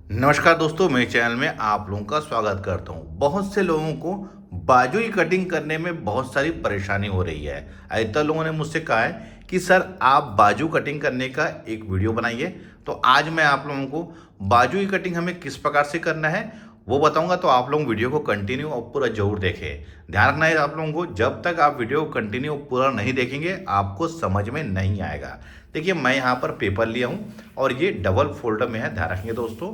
नमस्कार दोस्तों, मेरे चैनल में आप लोगों का स्वागत करता हूं। बहुत से लोगों को बाजू की कटिंग करने में बहुत सारी परेशानी हो रही है। अधिकतर लोगों ने मुझसे कहा है कि सर आप बाजू कटिंग करने का एक वीडियो बनाइए। तो आज मैं आप लोगों को बाजू की कटिंग हमें किस प्रकार से करना है वो बताऊंगा। तो आप लोग वीडियो को कंटिन्यू और पूरा जरूर देखें। ध्यान रखना है आप लोगों को, जब तक आप वीडियो को कंटिन्यू पूरा नहीं देखेंगे आपको समझ में नहीं आएगा। देखिए, मैं यहाँ पर पेपर लिया हूँ और ये डबल फोल्डर में है, ध्यान रखेंगे दोस्तों।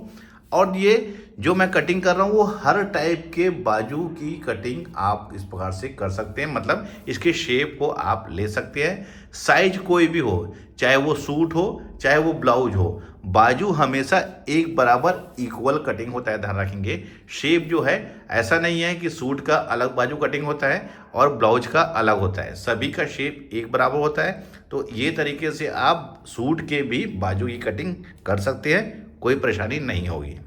और ये जो मैं कटिंग कर रहा हूँ वो हर टाइप के बाजू की कटिंग आप इस प्रकार से कर सकते हैं। मतलब इसके शेप को आप ले सकते हैं, साइज कोई भी हो, चाहे वो सूट हो चाहे वो ब्लाउज हो। बाजू हमेशा एक बराबर इक्वल कटिंग होता है, ध्यान रखेंगे। शेप जो है ऐसा नहीं है कि सूट का अलग बाजू कटिंग होता है और ब्लाउज का अलग होता है, सभी का शेप एक बराबर होता है। तो ये तरीके से आप सूट के भी बाजू की कटिंग कर सकते हैं, कोई परेशानी नहीं होगी।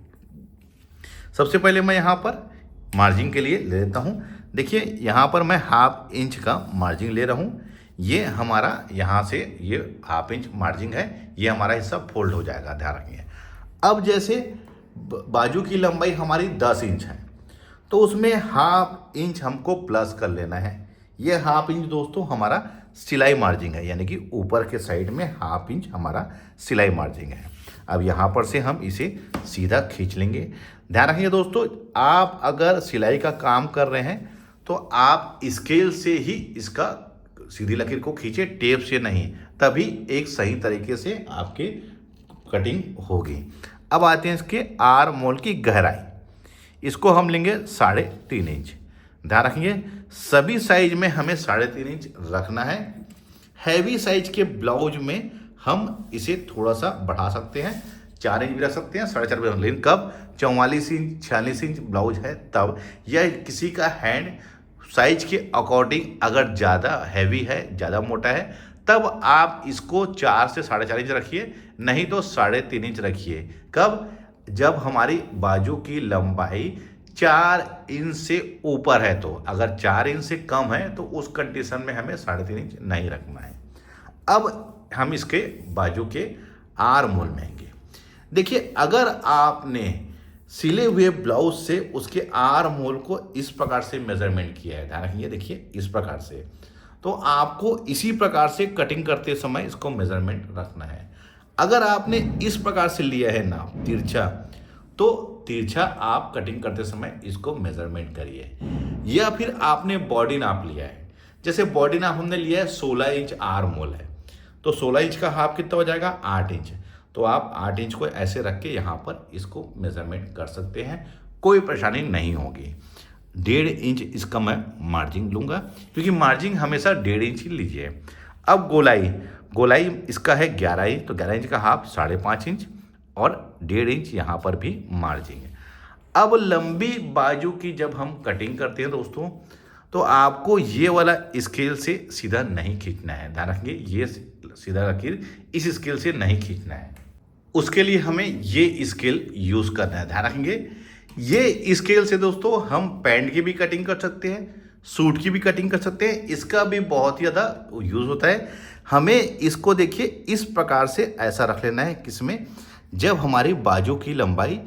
सबसे पहले मैं यहाँ पर मार्जिन के लिए ले लेता हूँ। देखिए, यहाँ पर मैं 1/2 इंच का मार्जिन ले रहा हूँ। ये हमारा यहाँ से ये 1/2 इंच मार्जिन है, ये हमारा हिस्सा फोल्ड हो जाएगा, ध्यान रखिए। अब जैसे बाजू की लंबाई हमारी 10 इंच है तो उसमें 1/2 इंच हमको प्लस कर लेना है। ये 1/2 इंच दोस्तों हमारा सिलाई मार्जिन है, यानी कि ऊपर के साइड में 1/2 इंच हमारा सिलाई मार्जिन है। अब यहाँ पर से हम इसे सीधा खींच लेंगे। ध्यान रखिए दोस्तों, आप अगर सिलाई का काम कर रहे हैं तो आप स्केल से ही इसका सीधी लकीर को खींचे, टेप से नहीं, तभी एक सही तरीके से आपके कटिंग होगी। अब आते हैं इसके आर मोल की गहराई। इसको हम लेंगे 3.5 इंच। ध्यान रखिए, सभी साइज में हमें 3.5 इंच रखना है। हैवी साइज के ब्लाउज में हम इसे थोड़ा सा बढ़ा सकते हैं, 4 इंच भी रख सकते हैं, 4.5 भी। लेकिन कब 44 इंच 46 इंच ब्लाउज है तब, या किसी का हैंड साइज के अकॉर्डिंग अगर ज़्यादा हैवी है, ज़्यादा मोटा है, तब आप इसको 4 से 4.5 इंच रखिए, नहीं तो 3.5 इंच रखिए। कब? जब हमारी बाजू की लंबाई 4 इंच से ऊपर है। तो अगर 4 इंच से कम है तो उस कंडीशन में हमें 3.5 इंच नहीं रखना है। अब हम इसके बाजू के आर मोल में आएंगे। देखिए, अगर आपने सिले हुए ब्लाउज से उसके आर मोल को इस प्रकार से मेजरमेंट किया है, ध्यान रखिए, देखिए इस प्रकार से, तो आपको इसी प्रकार से कटिंग करते समय इसको मेजरमेंट रखना है। अगर आपने इस प्रकार से लिया है नाप तिरछा, तो तिरछा आप कटिंग करते समय इसको मेजरमेंट करिए। या फिर आपने बॉडी नाप लिया है, जैसे बॉडी नाप हमने लिया है 16 इंच आर मोल है, तो 16 इंच का हाफ कितना हो जाएगा? 8 इंच। तो आप 8 इंच को ऐसे रख के यहाँ पर इसको मेजरमेंट कर सकते हैं, कोई परेशानी नहीं होगी। 1.5 इंच इसका मैं मार्जिन लूँगा, क्योंकि मार्जिन हमेशा 1.5 इंच ही लीजिए। अब गोलाई इसका है 11 इंच, तो 11 इंच का हाफ 5.5 इंच और 1.5 इंच यहाँ पर भी मार्जिन है। अब लंबी बाजू की जब हम कटिंग करते हैं दोस्तों, तो आपको ये वाला स्केल से सीधा नहीं खींचना है, ध्यान रखेंगे। ये सीधा लकीर इस स्केल से नहीं खींचना है, उसके लिए हमें ये स्केल यूज़ करना है, ध्यान रखेंगे। ये स्केल से दोस्तों हम पैंट की भी कटिंग कर सकते हैं, सूट की भी कटिंग कर सकते हैं, इसका भी बहुत ही ज़्यादा यूज़ होता है। हमें इसको देखिए इस प्रकार से ऐसा रख लेना है, किसमें? जब हमारी बाजू की लंबाई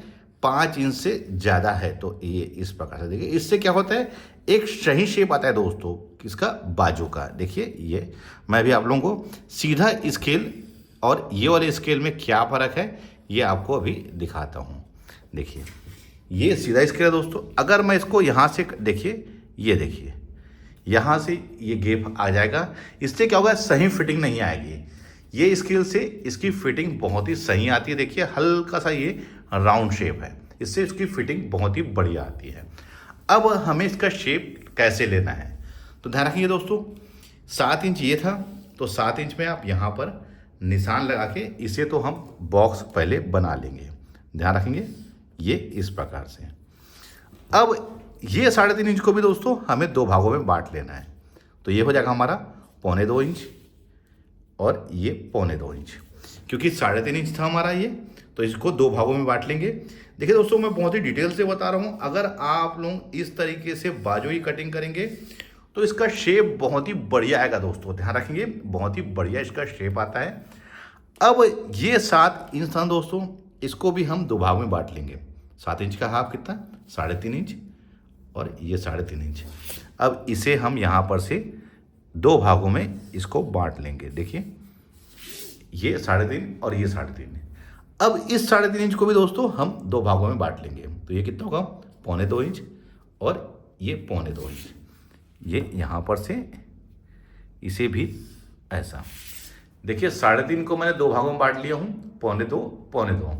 5 इंच से ज़्यादा है, तो ये इस प्रकार से देखिए। इससे क्या होता है, एक सही शेप आता है दोस्तों, किसका? बाजू का। देखिए, ये मैं भी आप लोगों को सीधा स्केल और ये वाले स्केल में क्या फ़र्क है ये आपको अभी दिखाता हूँ। देखिए, ये सीधा स्केल है दोस्तों। अगर मैं इसको यहाँ से देखिए, ये देखिए यहाँ से ये गैप आ जाएगा, इससे क्या होगा? सही फिटिंग नहीं आएगी। ये स्केल से इसकी फिटिंग बहुत ही सही आती है। देखिए, हल्का सा ये राउंड शेप है, इससे इसकी फिटिंग बहुत ही बढ़िया आती है। अब हमें इसका शेप कैसे लेना है, तो ध्यान रखिए दोस्तों। 7 इंच ये था, तो 7 इंच में आप यहाँ पर निशान लगा के इसे तो हम बॉक्स पहले बना लेंगे, ध्यान रखेंगे, ये इस प्रकार से। अब ये 3.5 इंच को भी दोस्तों हमें 2 भागों में बांट लेना है, तो ये हो जाएगा हमारा 1.25 इंच और ये 1.25 इंच। क्योंकि 3.5 इंच था हमारा ये, तो इसको 2 भागों में बांट लेंगे। देखिए दोस्तों, मैं बहुत ही डिटेल से बता रहा हूँ। अगर आप लोग इस तरीके से बाजू की कटिंग करेंगे तो इसका शेप बहुत ही बढ़िया आएगा दोस्तों, ध्यान रखेंगे, बहुत ही बढ़िया इसका शेप आता है। अब ये 7 इंच था दोस्तों, इसको भी हम 2 भाग में बांट लेंगे। 7 इंच का हाफ कितना, 3.5 इंच, और ये 3.5 इंच। अब इसे हम यहाँ पर से 2 भागों में इसको बांट लेंगे। देखिए ये 3.5 और ये 3.5। अब इस 3.5 इंच को भी दोस्तों हम 2 भागों में बांट लेंगे। तो ये कितना होगा, 1.25 इंच और ये 1.25 इंच। ये यहाँ पर से इसे भी ऐसा, देखिए 3.5 को मैंने 2 भागों में बांट लिया हूँ, 1.25।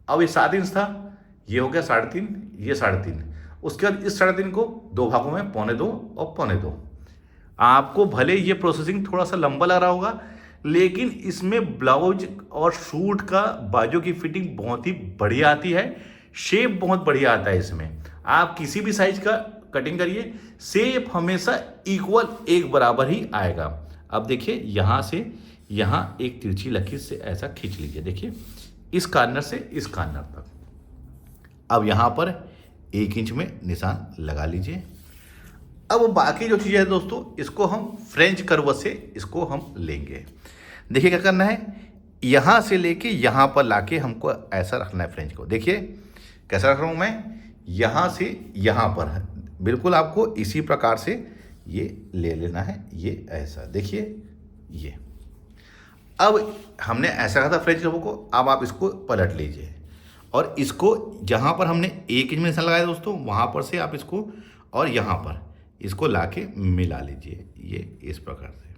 अब ये 7 इंच था, ये हो गया 3.5, ये 3.5। उसके बाद इस 3.5 को 2 भागों में 1.25 और 1.25। आपको भले ये प्रोसेसिंग थोड़ा सा लंबा लग रहा होगा, लेकिन इसमें ब्लाउज और सूट का बाजू की फिटिंग बहुत ही बढ़िया आती है, शेप बहुत बढ़िया आता है इसमें। आप किसी भी साइज का कटिंग करिए, शेप हमेशा इक्वल एक बराबर ही आएगा। अब देखिए यहाँ से यहाँ एक तिरछी लकीर से ऐसा खींच लीजिए। देखिए इस कॉर्नर से इस कॉर्नर तक। अब यहाँ पर 1 इंच में निशान लगा लीजिए। अब बाकी जो चीज़ें है दोस्तों, इसको हम फ्रेंच कर्व से इसको हम लेंगे। देखिए क्या करना है, यहाँ से लेके यहाँ पर लाके हमको ऐसा रखना है फ्रेंच को। देखिए कैसा रख रहा हूँ मैं, यहाँ से यहाँ पर है, बिल्कुल आपको इसी प्रकार से ये ले लेना है, ये ऐसा। देखिए ये अब हमने ऐसा कहा था फ्रेंच कर्व को, अब आप इसको पलट लीजिए और इसको जहाँ पर हमने 1 इंच में निशान लगाया दोस्तों, वहाँ पर से आप इसको और यहाँ पर इसको लाके मिला लीजिए, ये इस प्रकार से।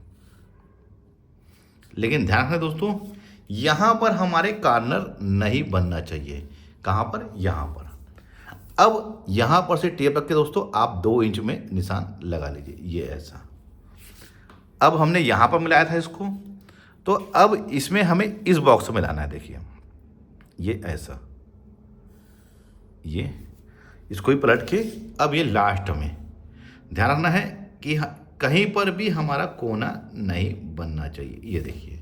लेकिन ध्यान रखना दोस्तों, यहाँ पर हमारे कॉर्नर नहीं बनना चाहिए। कहाँ पर, यहाँ पर। अब यहाँ पर से टेप रख के दोस्तों आप 2 इंच में निशान लगा लीजिए, ये ऐसा। अब हमने यहाँ पर मिलाया था इसको, तो अब इसमें हमें इस बॉक्स में लाना है। देखिए ये ऐसा, ये इसको ही पलट के अब ये लास्ट में ध्यान रखना है कि कहीं पर भी हमारा कोना नहीं बनना चाहिए। ये देखिए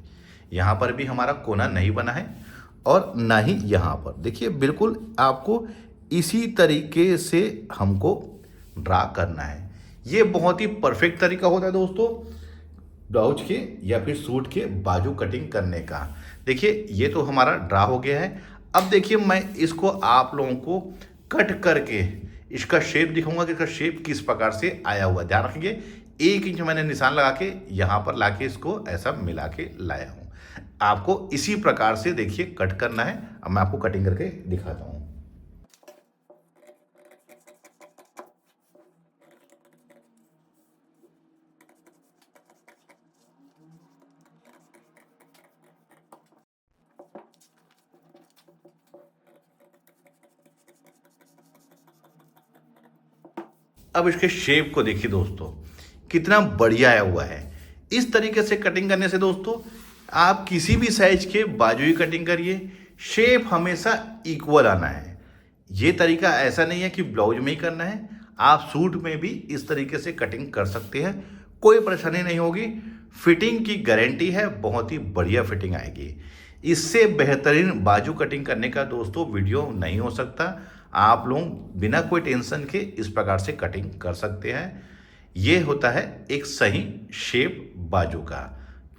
यहाँ पर भी हमारा कोना नहीं बना है और ना ही यहाँ पर। देखिए बिल्कुल आपको इसी तरीके से हमको ड्रा करना है। ये बहुत ही परफेक्ट तरीका होता है दोस्तों ब्लाउज के या फिर सूट के बाजू कटिंग करने का। देखिए ये तो हमारा ड्रा हो गया है। अब देखिए मैं इसको आप लोगों को कट करके इसका शेप दिखाऊंगा कि इसका शेप किस प्रकार से आया हुआ। ध्यान रखिए 1 इंच मैंने निशान लगा के यहाँ पर लाके इसको ऐसा मिला के लाया हूँ। आपको इसी प्रकार से देखिए कट करना है। अब मैं आपको कटिंग करके दिखाता हूँ। अब इसके शेप को देखिए दोस्तों कितना बढ़िया आया हुआ है। इस तरीके से कटिंग करने से दोस्तों आप किसी भी साइज के बाजू ही कटिंग करिए, शेप हमेशा इक्वल आना है। ये तरीका ऐसा नहीं है कि ब्लाउज में ही करना है, आप सूट में भी इस तरीके से कटिंग कर सकते हैं, कोई परेशानी नहीं होगी। फिटिंग की गारंटी है, बहुत ही बढ़िया फिटिंग आएगी। इससे बेहतरीन बाजू कटिंग करने का दोस्तों वीडियो नहीं हो सकता। आप लोग बिना कोई टेंशन के इस प्रकार से कटिंग कर सकते हैं। ये होता है एक सही शेप बाजू का।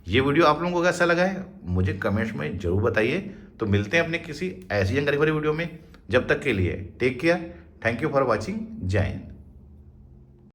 ये वीडियो आप लोगों को कैसा लगा है मुझे कमेंट्स में जरूर बताइए। तो मिलते हैं अपने किसी ऐसी जानकारी भरी वीडियो में। जब तक के लिए take care, thank you for watching, जय हिंद।